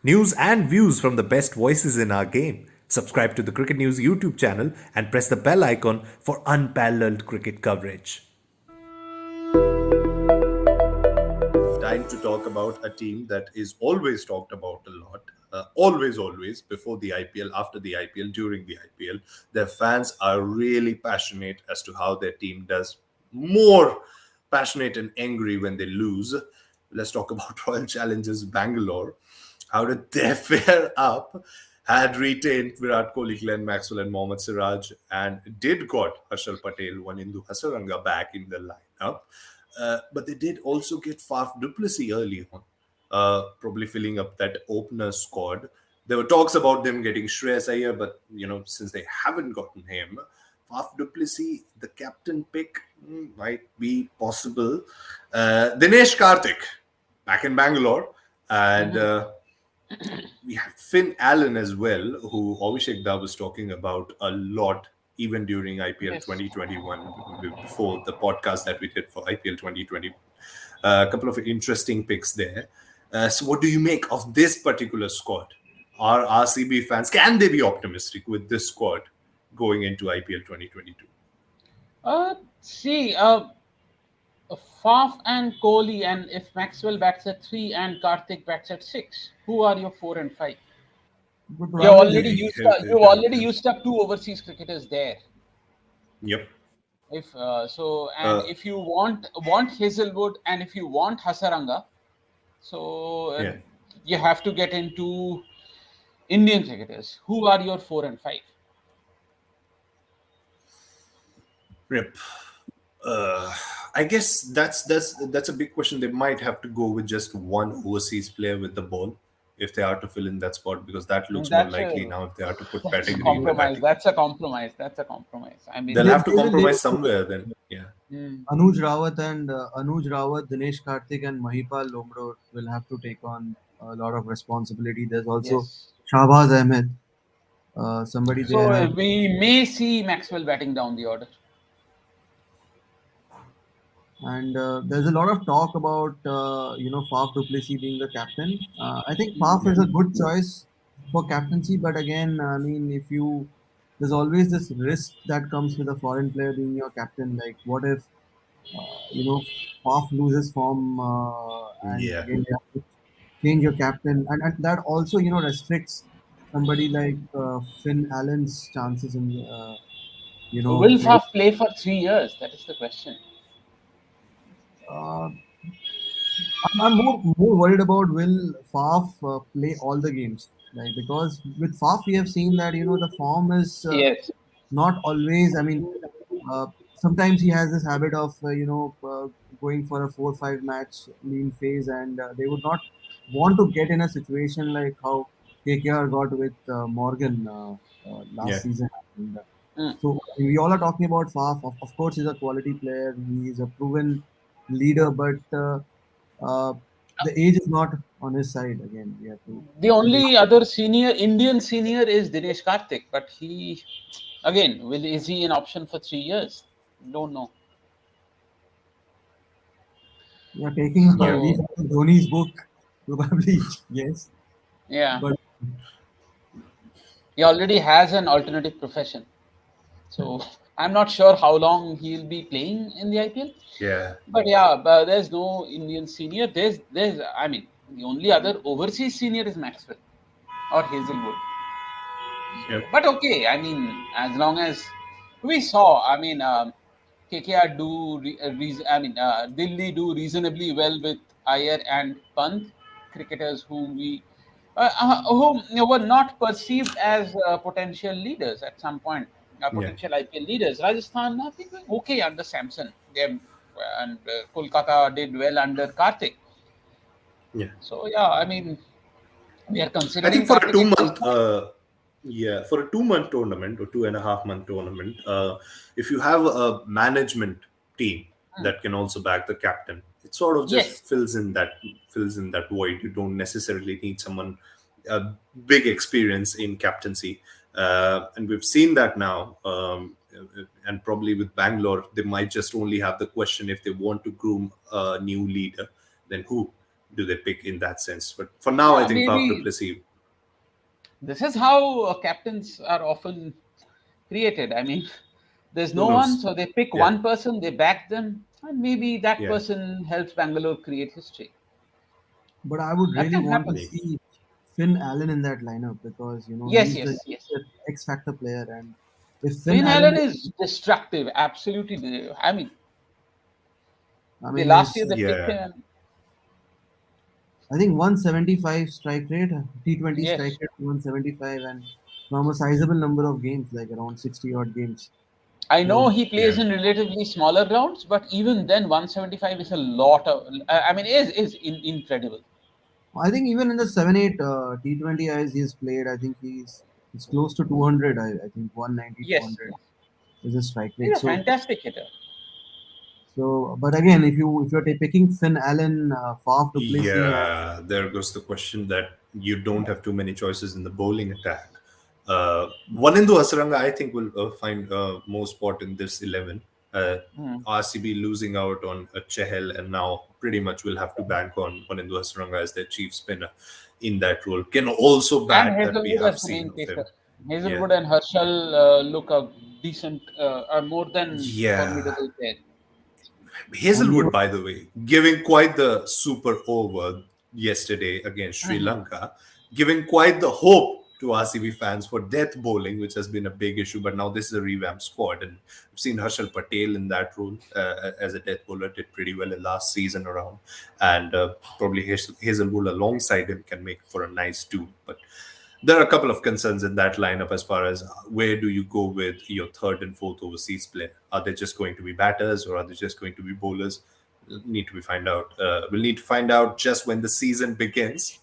News and views from the best voices in our game. Subscribe to the Cricket News YouTube channel and press the bell icon for unparalleled cricket coverage. Time to talk about a team that is always talked about a lot. Always, before the IPL, after the IPL, during the IPL. Their fans are really passionate as to how their team does. More passionate and angry when they lose. Let's talk about Royal Challengers Bangalore. How did they fare up? Had retained Virat Kohli, Glenn Maxwell, and Mohammad Siraj, and did got Harshal Patel, Wanindu Hasaranga back in the lineup. But they did also get Faf du Plessis early on, probably filling up that opener squad. There were talks about them getting Shreyas Iyer, but since they haven't gotten him, Faf du Plessis, the captain pick, might be possible. Dinesh Karthik, back in Bangalore, and we have Finn Allen as well, who Abhishek Da was talking about a lot, even during IPL Yes. 2021, before the podcast that we did for IPL 2020. A couple of interesting picks there. So, what do you make of this particular squad? Are RCB fans, can they be optimistic with this squad going into IPL 2022? See, Faf and Kohli, and if Maxwell bats at 3 and Karthik bats at 6, who are your 4 and 5? But You probably already used up. You've already used up 2 overseas cricketers there. Yep. If so, and Uh, if you want Hazelwood, and if you want Hasaranga, so yeah. you have to get into Indian cricketers. Who are your 4 and 5? Yep. Uh, I guess that's a big question. They might have to go with just one overseas player with the ball if they are to fill in that spot, because that looks more That's likely a now if they are to put that's a pedigree in the compromise. batting. That's a compromise. That's a compromise. I They'll mean, have to they compromise will. somewhere then. Yeah. mm, Anuj Rawat, Dinesh Karthik, and Mahipal Lomro will have to take on a lot of responsibility. There's also yes. Shahbaz Ahmed, somebody they So have. we may see Maxwell batting down the order. And there's a lot of talk about Faf du Plessis being the captain. I think Faf Mm. is a good choice for captaincy, but again, I mean, if you there's always this risk that comes with a foreign player being your captain. Like, what if Faf loses form, and Yeah. again you have to change your captain, and that also restricts somebody like Finn Allen's chances in Will playing. Faf play for 3 years? That is the question. Uh, I'm more worried about will Faf play all the games, like because with Faf we have seen that the form is Yes. not always. I mean, uh, sometimes he has this habit of going for a 4-5 match lean phase, and they would not want to get in a situation like how KKR got with Morgan Yeah. last season. And, Mm. so we all are talking about Faf. Of course, he's a quality player. He is a proven leader, but uh, the age is not on his side. Again, we have to The keep it. only other senior Indian senior is Dinesh Karthik, but he again will is he an option for 3 years? Don't know. Yeah, taking a Yeah. leaf So out of Dhoni's book, probably yes. yeah, But he already has an alternative profession. So I'm not sure how long he'll be playing in the IPL. Yeah. But yeah, but there's no Indian senior. There's I mean the only other overseas senior is Maxwell or Hazelwood. So, Yep. but okay, I mean, as long as we saw, I mean, KKR Delhi do reasonably well with Iyer and Pant, cricketers whom whom were not perceived as potential leaders at some point, Yeah. potential IPL leaders. Rajasthan, I think, okay under Samson. And Kolkata did well under Karthik. Yeah. So yeah, I mean, we are I think considering for a Karthik two at this month, point. yeah, for a 2 month tournament or 2.5 month tournament, if you have a management team Hmm. that can also back the captain, it sort of Yes. just fills in that void. You don't necessarily need someone big experience in captaincy, and we've seen that now. And probably with Bangalore, they might just only have the question if they want to groom a new leader, then who? do they pick in that sense? But for now, I think Faf du Maybe Plessis. this is how captains are often created. I mean, there's Who no one, knows? so they pick Yeah, one person, they back them, and maybe that yeah, person helps Bangalore create history. But I would That really can want to happen. maybe. see Finn Allen in that lineup because Yes, he's yes, he's yes. the X factor player, and if Finn Finn Allen, Allen is destructive, absolutely. I mean, I the mean, last year his they picked Yeah, him, and I think 175 strike rate, T20 strike yes, rate 175, and from a sizable number of games, like around 60 odd games. I know So he plays yeah, in relatively smaller grounds, but even then, 175 is a lot of. I mean, incredible. I think even in the 7-8 T20 eyes he's played, I think it's close to 200. I think 190, Yes, 200 yes. is his strike He's rate. a fantastic hitter. But again, if you're picking Finn Allen, Faf du Plessis, yeah. There goes the question that you don't have too many choices in the bowling attack. Wanindu Hasaranga, I think, will find more spot in this 11. Uh, Hmm. RCB losing out on a Chehel, and now pretty much will have to bank on Wanindu Hasaranga as their chief spinner in that role. Can also And bat that we Hazelwood have as the seen main of him. pacer. Yeah. Hazelwood and Herschel look a decent, are more than Yeah. formidable pair. only Hazelwood, by the way, giving quite the super over yesterday against Sri Mhm. Lanka, giving quite the hope to RCB fans for death bowling, which has been a big issue. But now this is a revamped squad, and we've seen Harshal Patel in that role as a death bowler, did pretty well in last season around, and probably Hazelwood alongside him can make for a nice duo. But there are a couple of concerns in that lineup as far as where do you go with your third and fourth overseas player? Are they just going to be batters or are they just going to be bowlers? Need to be find out. We'll need to find out just when the season begins.